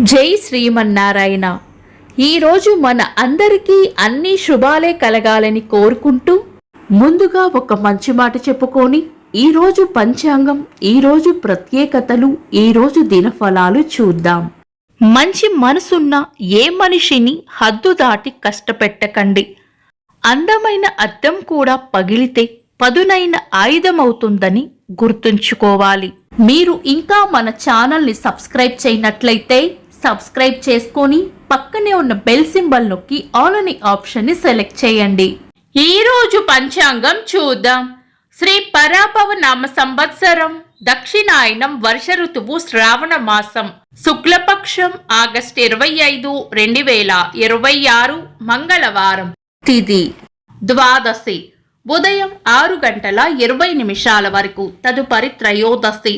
జై శ్రీమన్నారాయణ. ఈరోజు మన అందరికీ అన్ని శుభాలే కలగాలని కోరుకుంటూ ముందుగా ఒక మంచి మాట చెప్పుకొని ఈరోజు పంచాంగం, ఈరోజు ప్రత్యేకతలు, ఈరోజు దినఫలాలు చూద్దాం. మంచి మనసున్న ఏ మనిషిని హద్దు దాటి కష్టపెట్టకండి. అందమైన అద్దం కూడా పగిలితే పదునైన ఆయుధమవుతుందని గుర్తుంచుకోవాలి. మీరు ఇంకా మన ఛానల్ని సబ్స్క్రైబ్ చేయనట్లయితే సబ్స్క్రైబ్ చేసుకొని పక్కనే ఉన్న బెల్ సింబల్ నొక్కి ఆల్ అనే ఆప్షన్ని సెలెక్ట్ చేయండి. ఈరోజు పంచాంగం చూద్దాం. శ్రీ పరాభవ నామ సంవత్సరం, దక్షిణాయనం, వర్ష ఋతువు, శ్రావణ మాసం, శుక్లపక్షం, ఆగస్టు 25, 2026, మంగళవారం. తిథి ద్వాదశి, ఉదయం 6:20 వరకు. తదుపరి త్రయోదశి.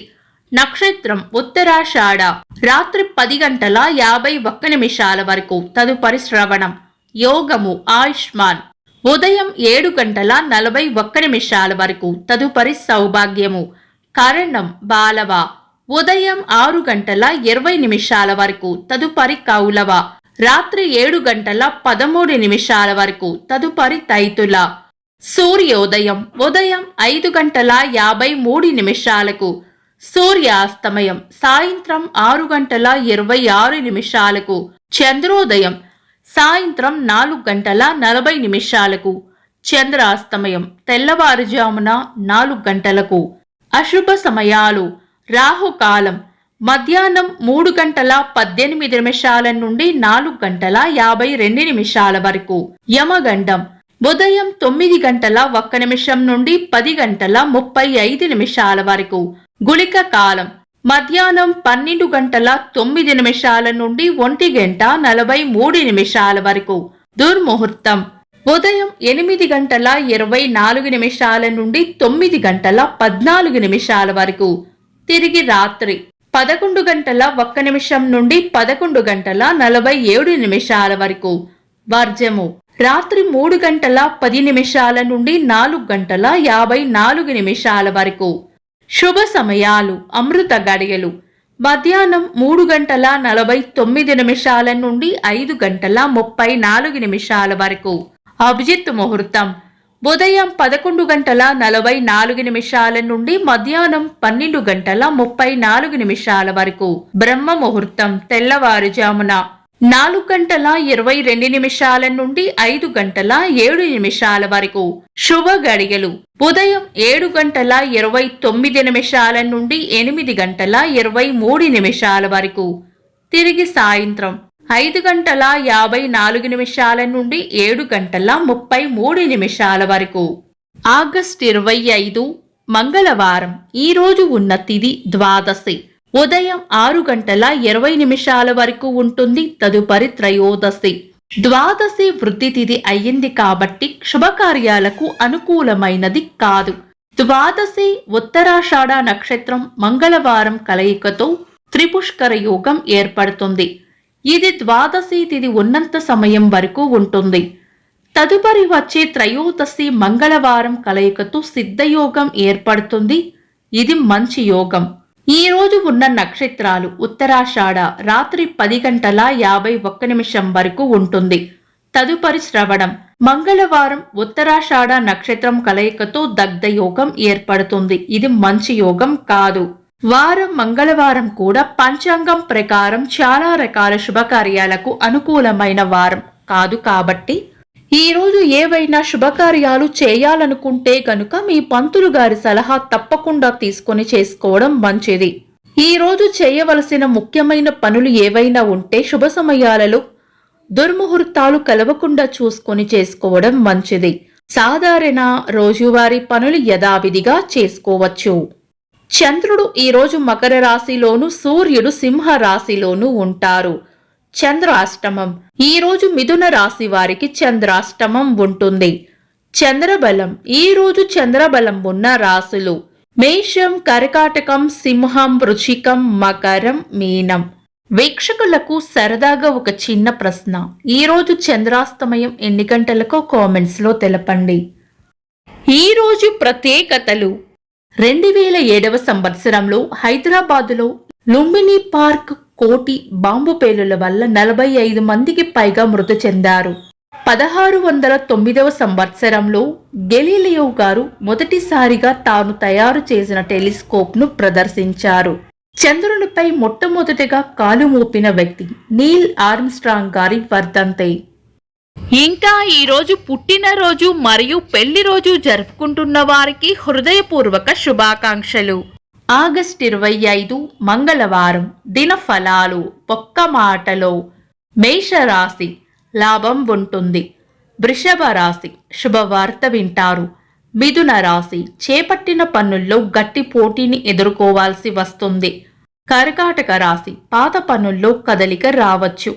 నక్షత్రం ఉత్తరాషాఢ, రాత్రి 10:51 వరకు. తదుపరి శ్రవణం. యోగము ఆయుష్మాన్, ఉదయం 7:41 వరకు. తదుపరి సౌభాగ్యము. కరణం బాలవ, ఉదయం 6:20 వరకు. తదుపరి కౌలవ, రాత్రి 7:13 వరకు. తదుపరి తైతుల. సూర్యోదయం ఉదయం 5:53. సూర్యాస్తమయం సాయంత్రం 6:26. చంద్రోదయం సాయంత్రం 4:40. చంద్రాస్తమయం తెల్లవారుజామున 4 గంటలకు. అశుభ సమయాలు. రాహుకాలం మధ్యాహ్నం 3:18 నుండి 4:52 వరకు. యమగండం ఉదయం 9:01 నుండి 10:35 వరకు. గుళిక కాలం మధ్యాహ్నం 12:09 నుండి 1:43 వరకు. దుర్ముహూర్తం ఉదయం 8:24 నుండి 9:14 వరకు. తిరిగి రాత్రి 11:01 నుండి 11:47 వరకు. వర్జము రాత్రి 3:10 నుండి 4:54 వరకు. శుభ సమయాలు. అమృత గడియలు మధ్యాహ్నం 3:49 నుండి 5:34 వరకు. అభిజిత్ ముహూర్తం ఉదయం 11:44 నుండి మధ్యాహ్నం 12:34 వరకు. బ్రహ్మ ముహూర్తం తెల్లవారుజామున 4:22 నుండి 5:07 వరకు. శుభ గడియలు ఉదయం 7:29 నుండి 8:23 వరకు. తిరిగి సాయంత్రం 5:54 నుండి 7:33 వరకు. ఆగస్టు 25 మంగళవారం. ఈరోజు ఉన్న తిథి ద్వాదశి. ఉదయం 6:20 వరకు ఉంటుంది. తదుపరి త్రయోదశి. ద్వాదశి వృద్ధి తిథి అయ్యింది కాబట్టి శుభకార్యాలకు అనుకూలమైనది కాదు. ద్వాదశి ఉత్తరాషాఢ నక్షత్రం మంగళవారం కలయికతో త్రిపుష్కర యోగం ఏర్పడుతుంది. ఇది ద్వాదశి తిథి ఉన్నంత సమయం వరకు ఉంటుంది. తదుపరి వచ్చే త్రయోదశి మంగళవారం కలయికతో సిద్ధయోగం ఏర్పడుతుంది. ఇది మంచి యోగం. ఈ రోజు ఉన్న నక్షత్రాలు ఉత్తరాషాఢ రాత్రి 10:51 వరకు ఉంటుంది. తదుపరి శ్రవణం. మంగళవారం ఉత్తరాషాఢ నక్షత్రం కలయికతో దగ్ధ యోగం ఏర్పడుతుంది. ఇది మంచి యోగం కాదు. వారం మంగళవారం కూడా పంచాంగం ప్రకారం చాలా రకాల శుభకార్యాలకు అనుకూలమైన వారం కాదు. కాబట్టి ఈ రోజు ఏవైనా శుభకార్యాలు చేయాలనుకుంటే గనుక మీ పంతులు గారి సలహా తప్పకుండా తీసుకొని చేసుకోవడం మంచిది. ఈ రోజు చేయవలసిన ముఖ్యమైన పనులు ఏవైనా ఉంటే శుభ సమయాలలో దుర్ముహూర్తాలు కలవకుండా చూసుకొని చేసుకోవడం మంచిది. సాధారణ రోజువారీ పనులు యథావిధిగా చేసుకోవచ్చు. చంద్రుడు ఈరోజు మకర రాశిలోను, సూర్యుడు సింహ రాశిలోను ఉంటారు. చంద్రాష్టమం ఈ రోజు మిథున రాశి వారికి చంద్రాష్టమం ఉంటుంది. చంద్రబలం ఈ రోజు చంద్రబలం ఉన్న రాశులు మేషం, కర్కాటకం, సింహం, వృశ్చికం, మకరం, మీనం. వీక్షకులకు సరదాగా ఒక చిన్న ప్రశ్న. ఈ రోజు చంద్రాస్తమయం ఎన్ని గంటలకో కామెంట్స్ లో తెలపండి. ఈ రోజు ప్రత్యేకతలు. 2007 సంవత్సరంలో హైదరాబాదులో లుంబిని పార్క్ కోటి బాంబు పేలుల వల్ల 45 మందికి పైగా మృతి చెందారు. 1609వ సంవత్సరంలో గెలీలియో గారు మొదటిసారిగా తాను తయారు చేసిన టెలిస్కోప్ను ప్రదర్శించారు. చంద్రునిపై మొట్టమొదటిగా కాలు మోపిన వ్యక్తి నీల్ ఆర్మ్స్ట్రాంగ్ గారి వర్ధంతి. ఇంకా ఈరోజు పుట్టినరోజు మరియు పెళ్లి రోజు జరుపుకుంటున్న వారికి హృదయపూర్వక శుభాకాంక్షలు. ఆగస్టు 25 మంగళవారం. దినఫలాలు. ఒక్క మాటలో మేషరాశి లాభం ఉంటుంది. వృషభ రాశి శుభవార్త వింటారు. మిథున రాశి చేపట్టిన పనుల్లో గట్టి పోటీని ఎదుర్కోవాల్సి వస్తుంది. కర్కాటక రాశి పాత పనుల్లో కదలిక రావచ్చు.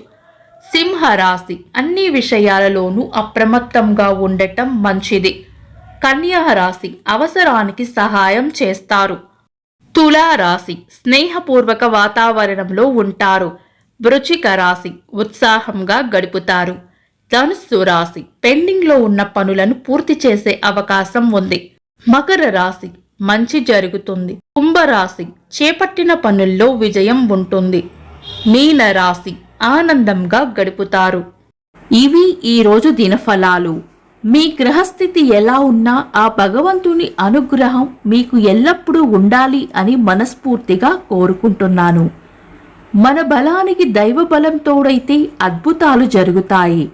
సింహ రాశి అన్ని విషయాలలోనూ అప్రమత్తంగా ఉండటం మంచిది. కన్యా రాశి అవసరానికి సహాయం చేస్తారు. తులా రాశి స్నేహపూర్వక వాతావరణంలో ఉంటారు. వృశ్చిక రాశి ఉత్సాహంగా గడుపుతారు. ధనుస్సు రాశి పెండింగ్లో ఉన్న పనులను పూర్తి చేసే అవకాశం ఉంది. మకర రాశి మంచి జరుగుతుంది. కుంభరాశి చేపట్టిన పనుల్లో విజయం ఉంటుంది. మీన రాశి ఆనందంగా గడుపుతారు. ఇవి ఈరోజు దినఫలాలు. మీ గ్రహస్థితి ఎలా ఉన్నా ఆ భగవంతుని అనుగ్రహం మీకు ఎల్లప్పుడూ ఉండాలి అని మనస్ఫూర్తిగా కోరుకుంటున్నాను. మన బలానికి దైవ బలం తోడైతే అద్భుతాలు జరుగుతాయి.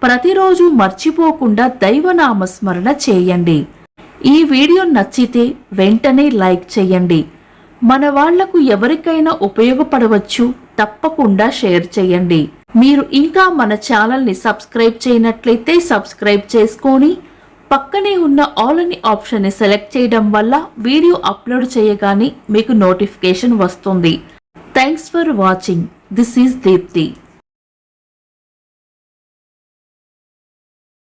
ప్రతిరోజు మర్చిపోకుండా దైవనామస్మరణ చేయండి. ఈ వీడియో నచ్చితే వెంటనే లైక్ చేయండి. మన వాళ్లకు ఎవరికైనా ఉపయోగపడవచ్చు. తప్పకుండా షేర్ చేయండి. మీరు ఇంకా మన ఛానల్ని సబ్స్క్రైబ్ చేయనట్లయితే సబ్స్క్రైబ్ చేసుకొని పక్కనే ఉన్న ఆల్ అని ఆప్షన్ని సెలెక్ట్ చేయడం వల్ల వీడియో అప్లోడ్ చేయగానే మీకు నోటిఫికేషన్ వస్తుంది. Thanks for watching. This is Deepti.